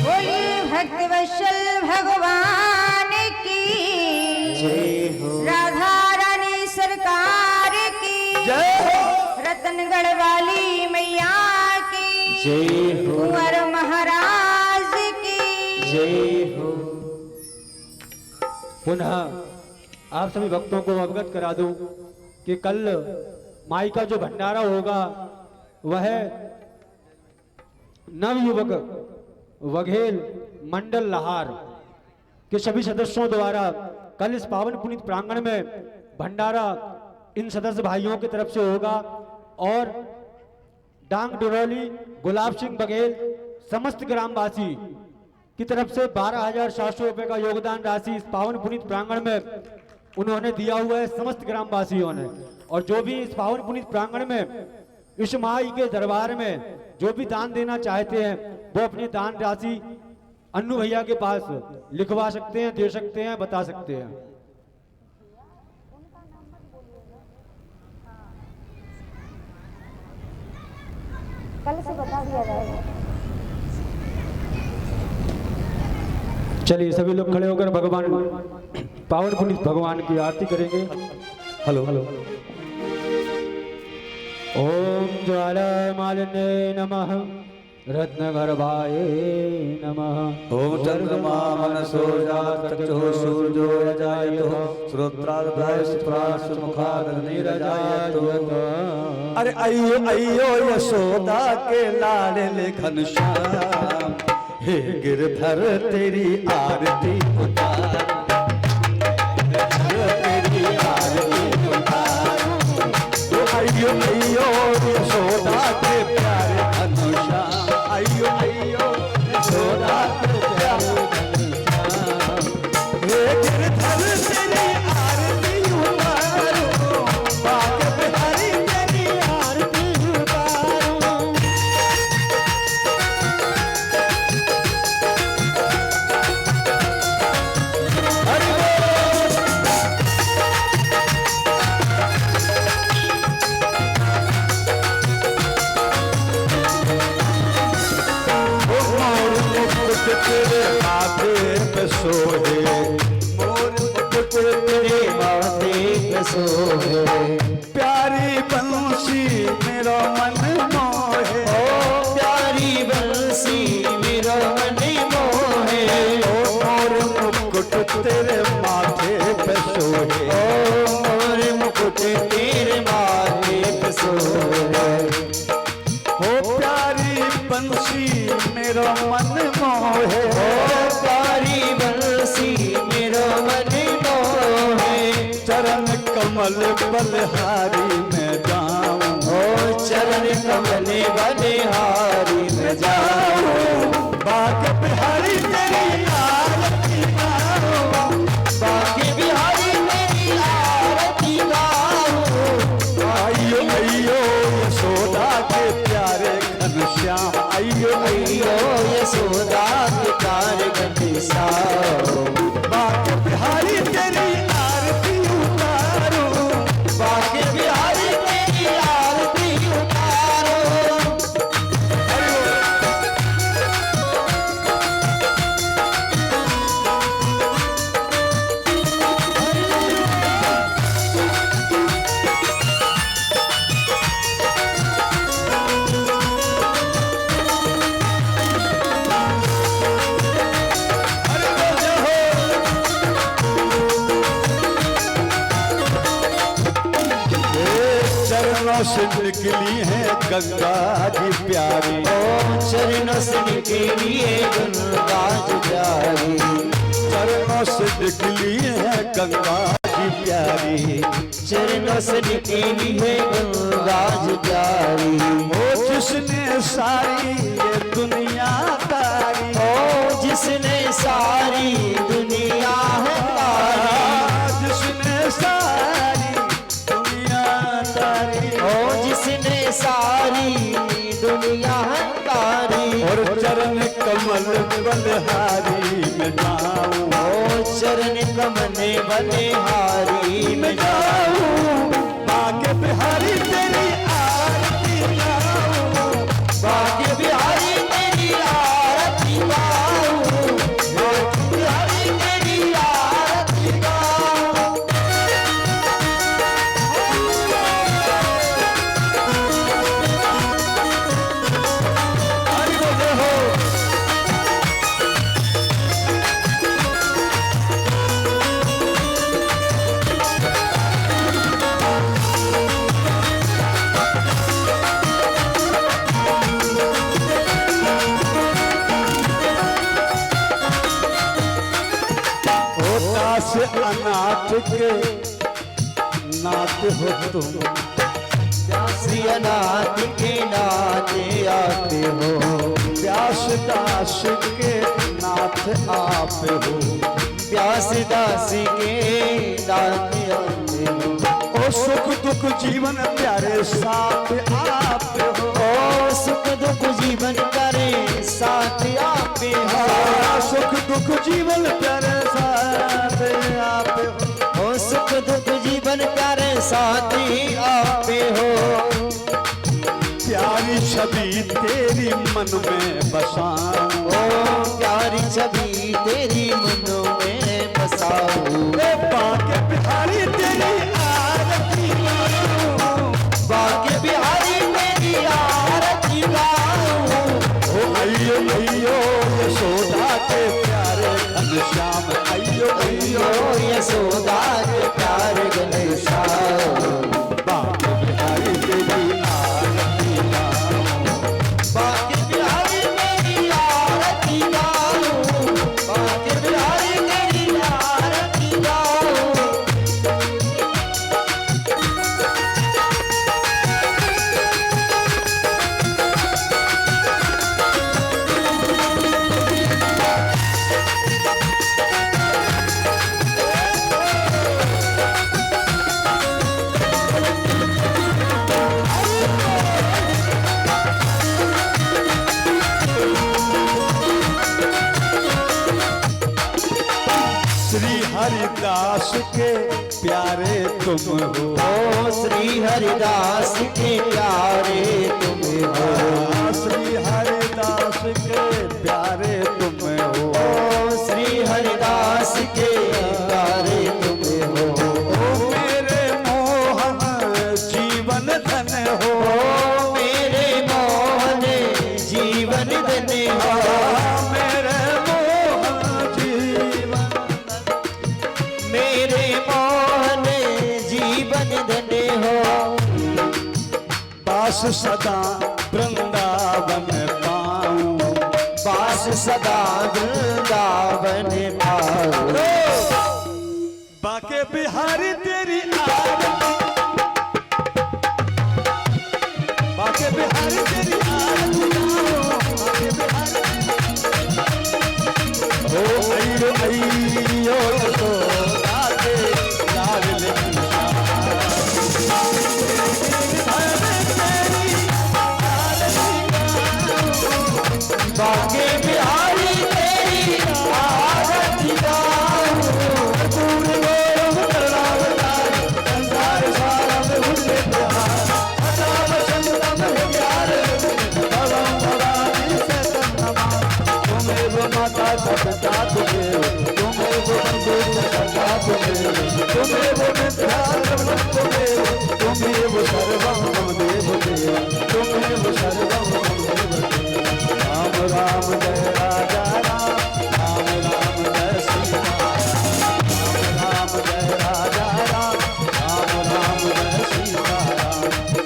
Speaker 1: बोलिए भक्तवत्सल भगवान की राधा रानी सरकार की रतनगढ़ वाली मैया की कुंवर महाराज की
Speaker 4: पुनः आप सभी भक्तों को अवगत करा दूं कि कल माई का जो भंडारा होगा वह नवयुवक वघेल मंडल लहार के सभी सदस्यों द्वारा कल इस पावन पुनीत प्रांगण में भंडारा इन सदस्य भाइयों की तरफ से होगा और डांग डुरौली गुलाब सिंह बघेल समस्त ग्रामवासी की तरफ से 12,700 रुपए का योगदान राशि इस पावन पुनीत प्रांगण में उन्होंने दिया हुआ है समस्त ग्रामवासियों ने। और जो भी इस पावन पुनीत प्रांगण में इस माई के दरबार में जो भी दान देना चाहते हैं वो अपनी दान राशि अन्नू भैया के पास लिखवा सकते हैं, दे सकते हैं, बता सकते हैं।
Speaker 1: कल से बता दिया जाएगा।
Speaker 4: चलिए सभी लोग खड़े होकर भगवान पावन पुनीत भगवान की आरती करेंगे।
Speaker 3: हेलो
Speaker 4: ओम ज्वाला मालिने नमः रत्नगर्भाय नमः।
Speaker 3: ओम चंद्रमा मनसो जातचो सूर्यो यजायतो श्रोत्राद्भयस्प्रासमुखादनिरजायतो। अरे अयो अयो यशोदा के लाडले घनश्याम हे गिरधर तेरी आरती उतार, तेरी आरती उतार। अयो अयो यशोदा के प्यारे घनश्याम, अयो अयो यशोदा के प्यारे घनश्याम हे गिरधर तेरी आरती उतारो, बाग बिहारी तेरी आरती उतारो। तेरे माथे पे सोहे, मोर मुकुट तेरे माथे पे सोहे। प्यारी बंसी मेरा मन मोहे, ओ प्यारी बंसी मेरा मन मोहे। ओ मोर मुकुट तेरे माथे पे सोहे, ओ मोर मुकुट तेरे माथे पे सोहे। ओ प्यारी बंसी मेरा मन मोहे, ओ प्यारी बंसी मेरा मन मोहे। चरण कमल बलहारी में जाऊं, ओ चरण कमल बलहारी में जाऊं। बाग बिहारी तेरी आरती गाऊं, बाग बिहारी तेरी आरती गाऊं। आइयो आइयो यशोदा के प्यारे घनश्याम, अयो अयो यशोदा के प्यारे घनश्याम। बाग बिहारी तेरी आरती उतारो, बाग बिहारी तेरी आरती उतारो। चरणों से निकली है गंगा जी प्यारी,
Speaker 2: ओ चरणों से निकली है गंगा जी प्यारी,
Speaker 3: चरणों से निकली है गंगा जी प्यारी,
Speaker 2: चरणों से निकली है गंगा जी प्यारी।
Speaker 3: ओ जिसने सारी ये दुनिया तारी,
Speaker 2: ओ जिसने सारी दुनिया है तारी,
Speaker 3: जिसने सारी दुनिया तारी,
Speaker 2: ओ जिसने सारी दुनिया है तारी।
Speaker 3: और चरण कमल बलिहारी में जाऊं,
Speaker 2: ओ चरण कमल बलिहारी में जाऊं,
Speaker 3: बाके बिहारी तेरी आरती गाऊं,
Speaker 2: भाग्य बिहारी तेरी आरती गाऊं, भाग्य बिहारी तेरी आरती गाऊं।
Speaker 3: हरि बोले हो। होता से अनाथ के नाथ हो तुम,
Speaker 2: श्री अनाथ के नाते आते हो,
Speaker 3: व्यास दास के नाथ आप हो,
Speaker 2: व्यास दास के नाते आते हो।
Speaker 3: ओ सुख दुख जीवन प्यारे साथ आप हो,
Speaker 2: ओ सुख दुख जीवन करे साथ आपे हो,
Speaker 3: सुख दुख जीवन प्यारे साथ आप हो,
Speaker 2: ओ सुख दुख जीवन करे साथ आपे हो।
Speaker 3: प्यारी छवि तेरी मन में बसाऊं,
Speaker 2: ओ प्यारी छवि तेरी मन में बसाऊं,
Speaker 3: बाके बिहारी तेरी आरती गाऊं,
Speaker 2: भाग्य बिहारी तेरी आरती गाऊं।
Speaker 3: ओ अयो अयो यशोदा के प्यारे घनश्याम, अयो अयो
Speaker 2: ओ यशोदा के प्यार घनश्याम,
Speaker 3: बाके बिहारी तेरी आरती गाऊं,
Speaker 2: भाग्य बिहारी तेरी आरती गाऊं, भाग्य बिहारी तेरी आरती गाऊं।
Speaker 3: श्री हरिदास के प्यारे तुम हो,
Speaker 2: ओ श्री हरिदास के प्यारे तुम हो,
Speaker 3: श्री हरिदास के प्यारे तुम हो,
Speaker 2: ओ श्री हरिदास के प्यारे तुम हो।
Speaker 3: ओ मेरे मोहन जीवन धन हो,
Speaker 2: ओ मेरे मोहन जीवन धन हो,
Speaker 3: मेरे मोहन जीवन,
Speaker 2: मेरे मोहन जीवन धन हो।
Speaker 3: पास सदा वृंदावन पाऊं,
Speaker 2: पास सदा वृंदावन पाऊं,
Speaker 3: बाके बिहारी तेरी आरती, बाके बिहारी तेरी आरती गाऊं, बाके बिहारी ओ अयो अयो यशोदा के लाल
Speaker 2: भाग्य बिहारी तेरी आरती गाऊं।
Speaker 3: माता सदा तुझे, तुम्हें वो बंधु सदा तुझे, तुम्हें वो तुम्हें तुम्हें वो सर्वम देव देव, तुम्हें वो सर्वम देव देव। राम राम जय राजा राम, राम राम जय श्री राम, राम राम जय राजा राम, राम राम जय श्री राम,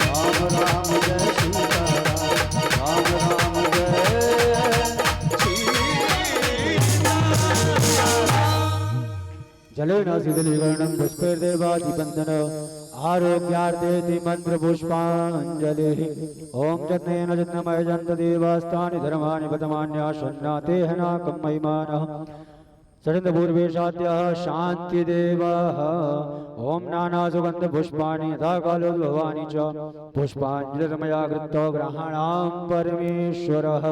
Speaker 3: राम
Speaker 4: न शीतलीकरणं पुष्पैर्देवादिबन्धन आरोग्यार्थे मंत्र पुष्पांजलि ओम जन्नेन जन्मय जन्त देवास्तानि धर्माणि पतमान्याशन्नाते हनाकं महिमानः सरिन्दपूर्वेशाद्यः शान्तिदेवः ओम नाना सुगंध पुष्पाणि यथा कालोद्भवानि च पुष्पाञ्जलिर्मया कृत्वा ग्रहाणां परमेश्वरः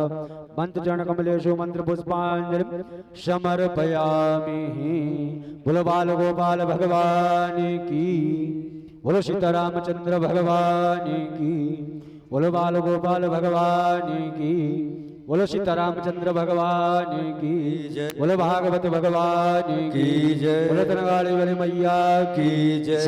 Speaker 4: मंत्रचरणकमलेषु मंत्रपुष्पाञ्जलिं समर्पयामि। बोलो बाल गोपाल भगवान की, बोलो सीतारामचंद्र भगवान की, बोलो बाल गोपाल भगवान की, बोलो सीतारामचंद्र भगवान की जय, बोलो भागवत भगवान की जय, बोलो तनगाड़ी वाली मैया की जय,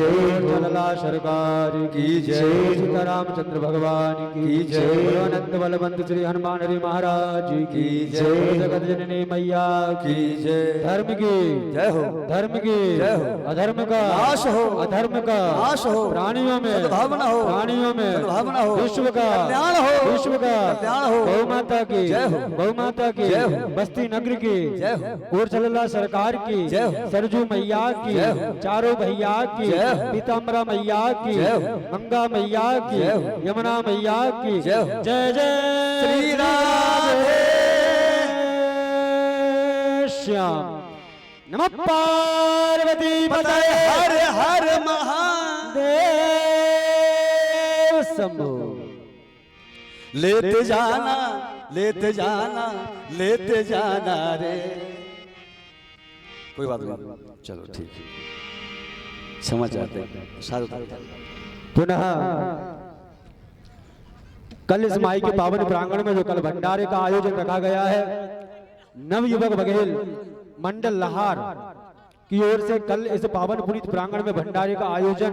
Speaker 4: लला सरकार की जय, सीतारामचंद्र भगवान की जय, बोलो अनंत बलवंत श्री हनुमान हरि महाराज की जय, जगत जननी मैया की जय। धर्म की जय हो, धर्म की जय हो, अधर्म का नाश हो, अधर्म का नाश हो, प्राणियों में सद्भावना हो, प्राणियों में सद्भावना हो, विश्व का कल्याण हो, विश्व का कल्याण हो, गौ माता की जय हो, गौ माता की जय हो, बस्ती नगर की जय हो, उर्जला सरकार की जय हो, सरजू मैया की जय हो, चारों भैया की जय हो, पीताम्बरा मैया की जय हो, गंगा मैया की जय हो, यमुना मैया की जय हो। जय जय श्री राधे श्याम। नमः पार्वती पतये हर हर महादेव शंभो।
Speaker 3: लेते जाना लेते जाना लेते जाना रे। कोई बात नहीं, चलो ठीक है, क्षमा चाहते हैं। साधु
Speaker 4: पुनः कल इस माई के पावन प्रांगण में जो कल भंडारे का आयोजन रखा गया है, नवयुवक बघेल मंडल लहार की ओर से कल इस पावन पुनीत प्रांगण में भंडारे का आयोजन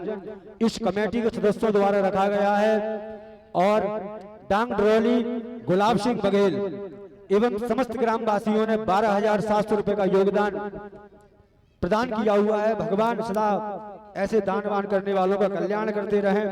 Speaker 4: इस कमेटी के सदस्यों द्वारा रखा गया है और डांग ड्रोली गुलाब सिंह बघेल एवं समस्त ग्रामवासियों ने 12,700 रुपए का योगदान प्रदान किया हुआ है। भगवान सदा ऐसे दानवान करने वालों का कल्याण करते रहें।